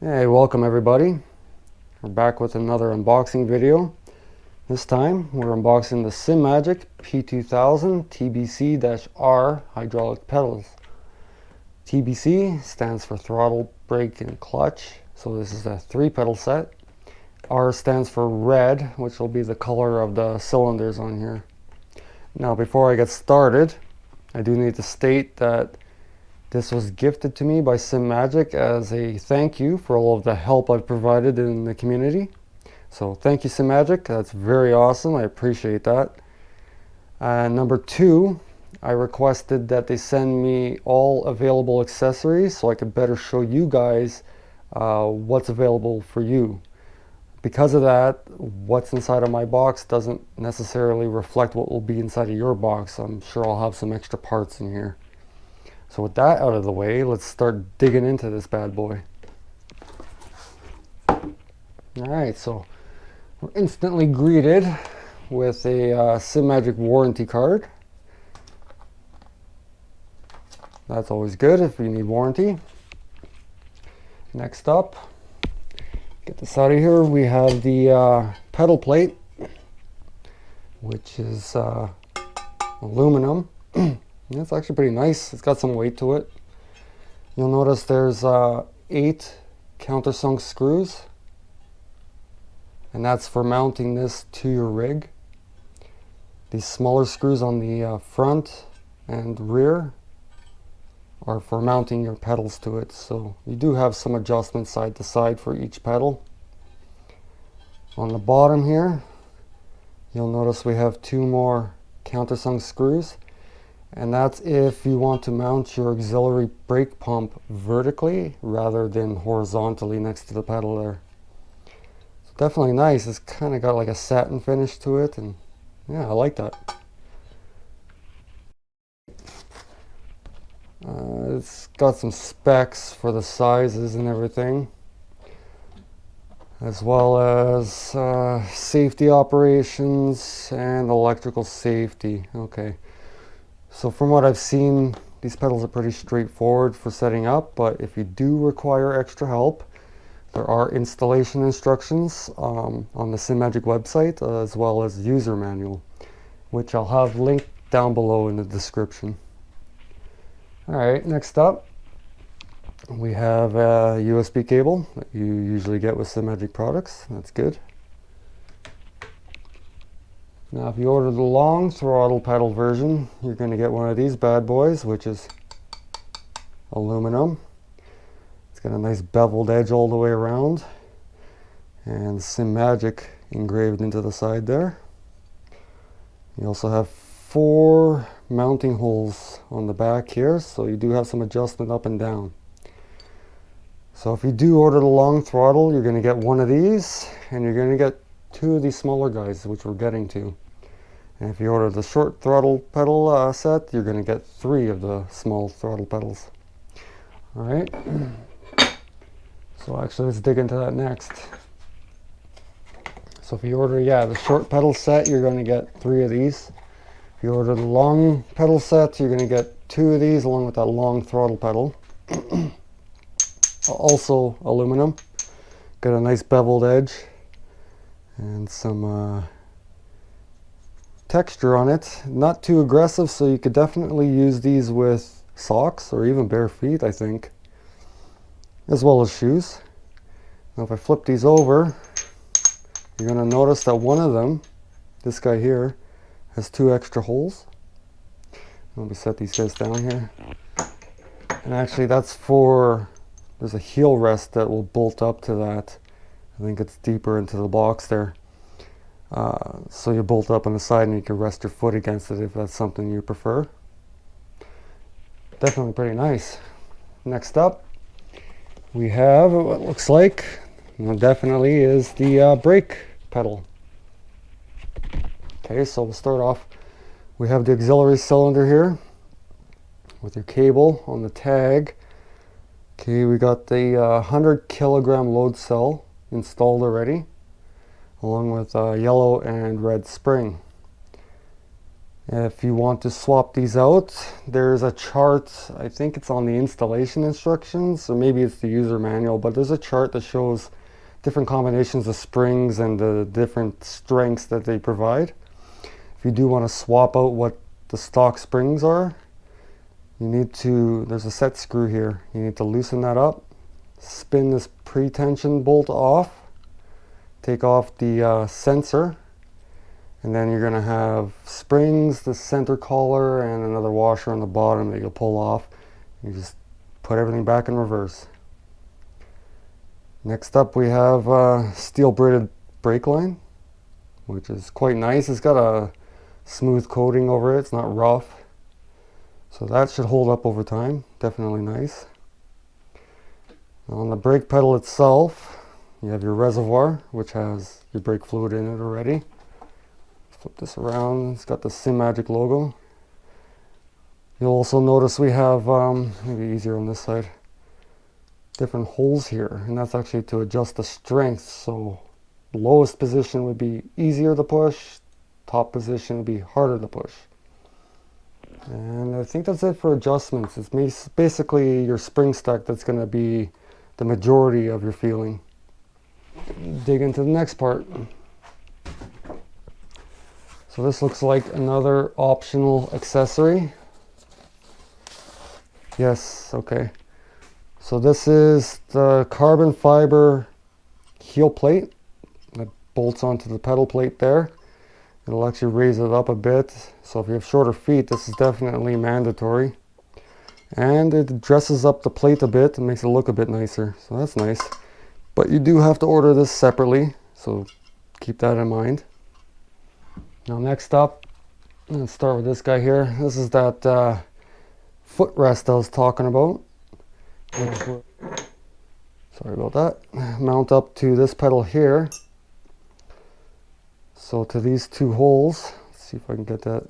Hey, welcome everybody. We're back with another unboxing video. This time we're unboxing the SIMAGIC P2000 TBC-R hydraulic pedals. TBC stands for throttle, brake, and clutch. So this is a 3-pedal set. R stands for red, which will be the color of the cylinders on here. Now before I get started, I do need to state that this was gifted to me by SIMAGIC as a thank you for all of the help I've provided in the community. So thank you, SIMAGIC. That's very awesome. I appreciate that. Number 2, I requested that they send me all available accessories so I could better show you guys what's available for you. Because of that, what's inside of my box doesn't necessarily reflect what will be inside of your box. I'm sure I'll have some extra parts in here. So with that out of the way, let's start digging into this bad boy. Alright, so we're instantly greeted with a SIMAGIC warranty card. That's always good if you need warranty. Next up, get this out of here, we have the pedal plate, which is aluminum. It's actually pretty nice. It's got some weight to it. You'll notice there's 8 countersunk screws, and that's for mounting this to your rig. These smaller screws on the front and rear are for mounting your pedals to it. So you do have some adjustments side to side for each pedal. On the bottom here, you'll notice we have 2 more countersunk screws. And that's if you want to mount your auxiliary brake pump vertically rather than horizontally next to the pedal there. So definitely nice. It's kind of got like a satin finish to it, and yeah, I like that. It's got some specs for the sizes and everything, as well as safety operations and electrical safety. Okay. So from what I've seen, these pedals are pretty straightforward for setting up, but if you do require extra help, there are installation instructions on the SIMAGIC website, as well as user manual, which I'll have linked down below in the description. Alright, next up, we have a USB cable that you usually get with SIMAGIC products. That's good. Now if you order the long throttle pedal version, you're going to get one of these bad boys, which is aluminum. It's got a nice beveled edge all the way around, and SIMAGIC engraved into the side there. You also have 4 mounting holes on the back here, so you do have some adjustment up and down. So if you do order the long throttle, you're going to get one of these, and you're going to get 2 of these smaller guys, which we're getting to. And if you order the short throttle pedal set, you're going to get 3 of the small throttle pedals. Alright, so actually let's dig into that next. So if you order, the short pedal set, you're going to get 3 of these. If you order the long pedal set, you're going to get 2 of these along with that long throttle pedal. Also aluminum. Got a nice beveled edge and some texture on it. Not too aggressive, so you could definitely use these with socks or even bare feet, I think, as well as shoes. Now if I flip these over, you're going to notice that one of them, this guy here, has 2 extra holes. Let me set these guys down here. And actually that's for, there's a heel rest that will bolt up to that. I think it's deeper into the box there. So you bolt up on the side and you can rest your foot against it if that's something you prefer. Definitely pretty nice. Next up, we have what looks like, definitely is the brake pedal. Okay, so we'll start off. We have the auxiliary cylinder here with your cable on the tag. Okay, we got the 100 kilogram LoadCell installed already, along with yellow and red spring. If you want to swap these out, there's a chart, I think it's on the installation instructions, or maybe it's the user manual, but there's a chart that shows different combinations of springs and the different strengths that they provide. If you do want to swap out what the stock springs are, you need to, there's a set screw here, you need to loosen that up, spin this pre-tension bolt off, take off the sensor, and then you're going to have springs, the center collar, and another washer on the bottom that you'll pull off. You just put everything back in reverse. Next up we have steel braided brake line, which is quite nice. It's got a smooth coating over it, it's not rough. So that should hold up over time, definitely nice. On the brake pedal itself, you have your reservoir, which has your brake fluid in it already. Flip this around, it's got the SIMAGIC logo. You'll also notice we have, maybe easier on this side, different holes here, and that's actually to adjust the strength. So the lowest position would be easier to push, top position would be harder to push. And I think that's it for adjustments. It's basically your spring stack that's going to be the majority of your feeling. Dig into the next part. So this looks like another optional accessory. Yes, okay. So this is the carbon fiber heel plate that bolts onto the pedal plate there. It'll actually raise it up a bit. So if you have shorter feet, this is definitely mandatory. And it dresses up the plate a bit and makes it look a bit nicer. So that's nice. But you do have to order this separately, so keep that in mind. Now next up, let's start with this guy here. This is that footrest I was talking about. Sorry about that. Mount up to this pedal here. So to these two holes, let's see if I can get that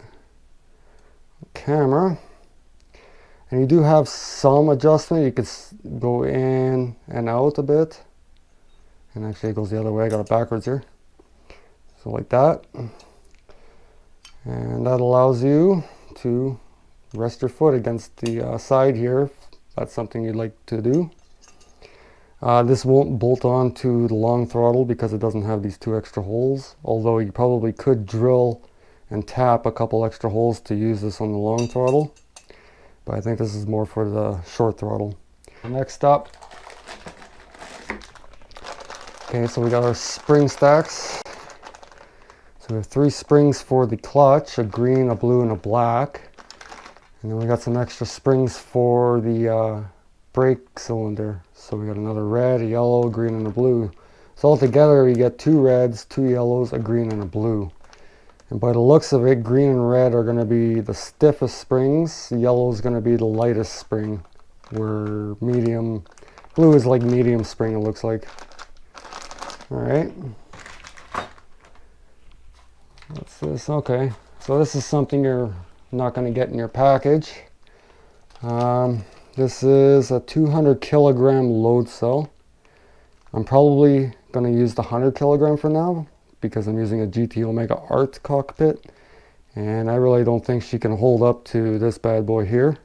camera. And you do have some adjustment. You could go in and out a bit. And actually it goes the other way. I got it backwards here. So like that. And that allows you to rest your foot against the side here, if that's something you'd like to do. This won't bolt on to the long throttle because it doesn't have these two extra holes, although you probably could drill and tap a couple extra holes to use this on the long throttle. But I think this is more for the short throttle. Next up, okay, so we got our spring stacks. So we have 3 springs for the clutch, a green, a blue, and a black. And then we got some extra springs for the brake cylinder. So we got another red, a yellow, a green, and a blue. So altogether you get 2 reds, 2 yellows, a green, and a blue. And by the looks of it, green and red are going to be the stiffest springs. Yellow is going to be the lightest spring, where medium, blue is like medium spring, it looks like. All right. What's this? Okay, so this is something you're not going to get in your package. This is a 200 kilogram load cell. I'm probably going to use the 100 kilogram for now because I'm using a GT Omega Art cockpit, and I really don't think she can hold up to this bad boy here.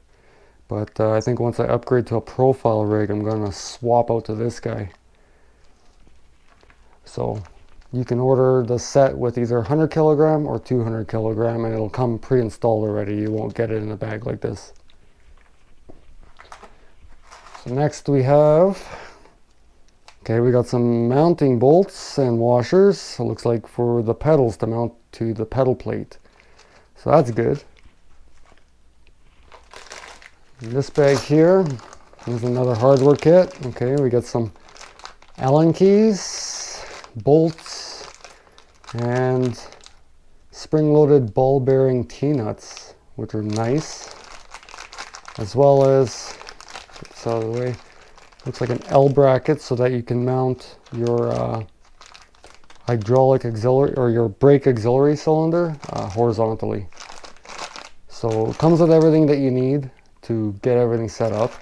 But I think once I upgrade to a profile rig, I'm going to swap out to this guy. So you can order the set with either 100 kilogram or 200 kilogram, and it'll come pre-installed already. You won't get it in a bag like this. So next we have, okay, we got some mounting bolts and washers. It looks like for the pedals to mount to the pedal plate. So that's good. In this bag here is another hardware kit. Okay, we got some Allen keys, bolts, and spring-loaded ball bearing T-nuts, which are nice, as well as, get this out of the way, looks like an L bracket so that you can mount your hydraulic auxiliary or your brake auxiliary cylinder horizontally. So it comes with everything that you need to get everything set up.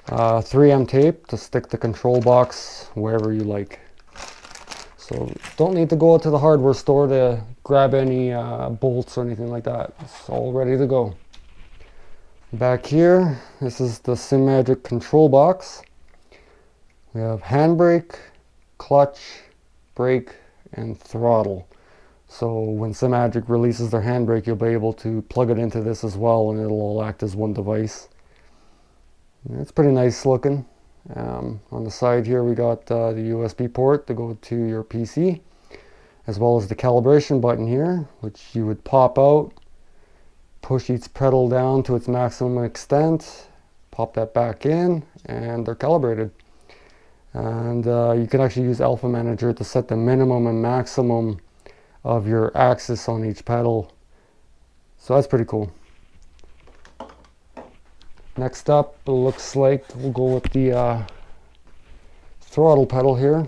3M tape to stick the control box wherever you like. So don't need to go out to the hardware store to grab any bolts or anything like that. It's all ready to go. Back here, this is the SIMAGIC control box. We have handbrake, clutch, brake, and throttle. So when SIMAGIC releases their handbrake, you'll be able to plug it into this as well, and it'll all act as one device. It's pretty nice looking. On the side here, we got the USB port to go to your PC, as well as the calibration button here, which you would pop out, push each pedal down to its maximum extent, pop that back in, and they're calibrated. And you can actually use Alpha Manager to set the minimum and maximum of your axis on each pedal. So that's pretty cool. Next up, it looks like we'll go with the throttle pedal here.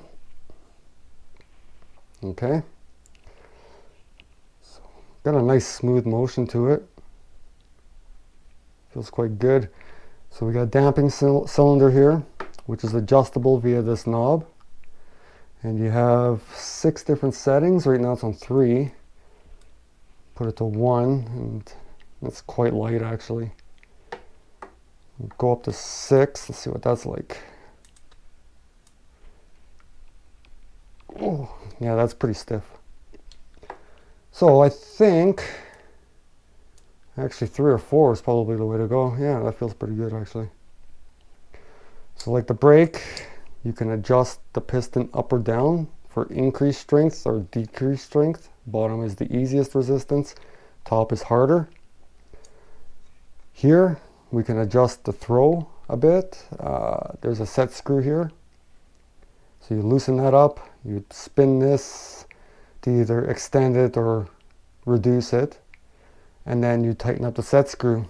Okay. So, got a nice smooth motion to it. Feels quite good. So we got a damping cylinder here, which is adjustable via this knob. And you have 6 different settings. Right now it's on 3. Put it to 1, and it's quite light actually. Go up to 6. Let's see what that's like. Oh, yeah, that's pretty stiff. So I think actually 3 or 4 is probably the way to go. Yeah, that feels pretty good actually. So like the brake, you can adjust the piston up or down for increased strength or decreased strength. Bottom is the easiest resistance, top is harder. Here we can adjust the throw a bit. There's a set screw here. So you loosen that up, you spin this to either extend it or reduce it, and then you tighten up the set screw.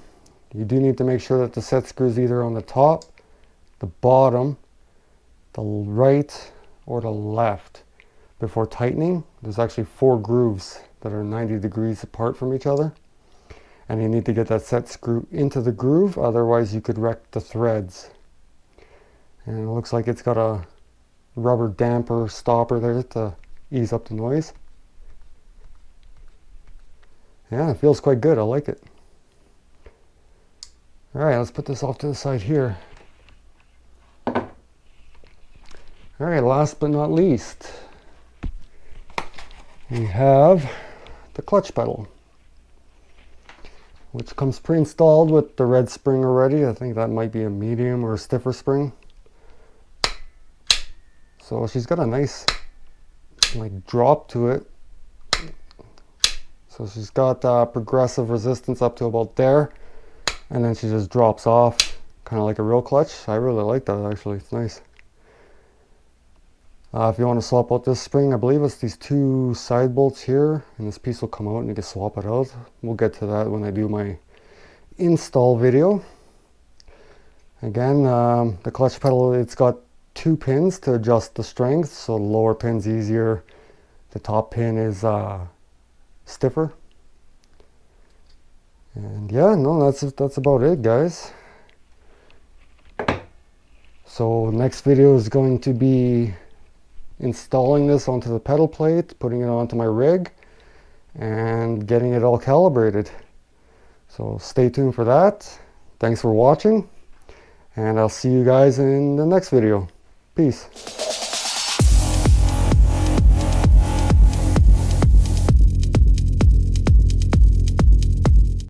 You do need to make sure that the set screw is either on the top, the bottom, the right, or the left. Before tightening, there's actually 4 grooves that are 90 degrees apart from each other. And you need to get that set screw into the groove, otherwise you could wreck the threads. And it looks like it's got a rubber damper stopper there to ease up the noise. Yeah, it feels quite good. I like it. Alright, let's put this off to the side here. Alright, last but not least, we have the clutch pedal, which comes pre-installed with the red spring already. I think that might be a medium or a stiffer spring. So she's got a nice like drop to it. So she's got progressive resistance up to about there, and then she just drops off, kind of like a real clutch. I really like that actually, it's nice. If you want to swap out this spring, I believe it's these 2 side bolts here, and this piece will come out and you can swap it out. We'll get to that when I do my install video. Again, the clutch pedal, it's got 2 pins to adjust the strength, so the lower pin's easier, the top pin is stiffer. And yeah, no, that's about it, guys. So next video is going to be installing this onto the pedal plate, putting it onto my rig, and getting it all calibrated. So stay tuned for that. Thanks for watching, and I'll see you guys in the next video. Peace.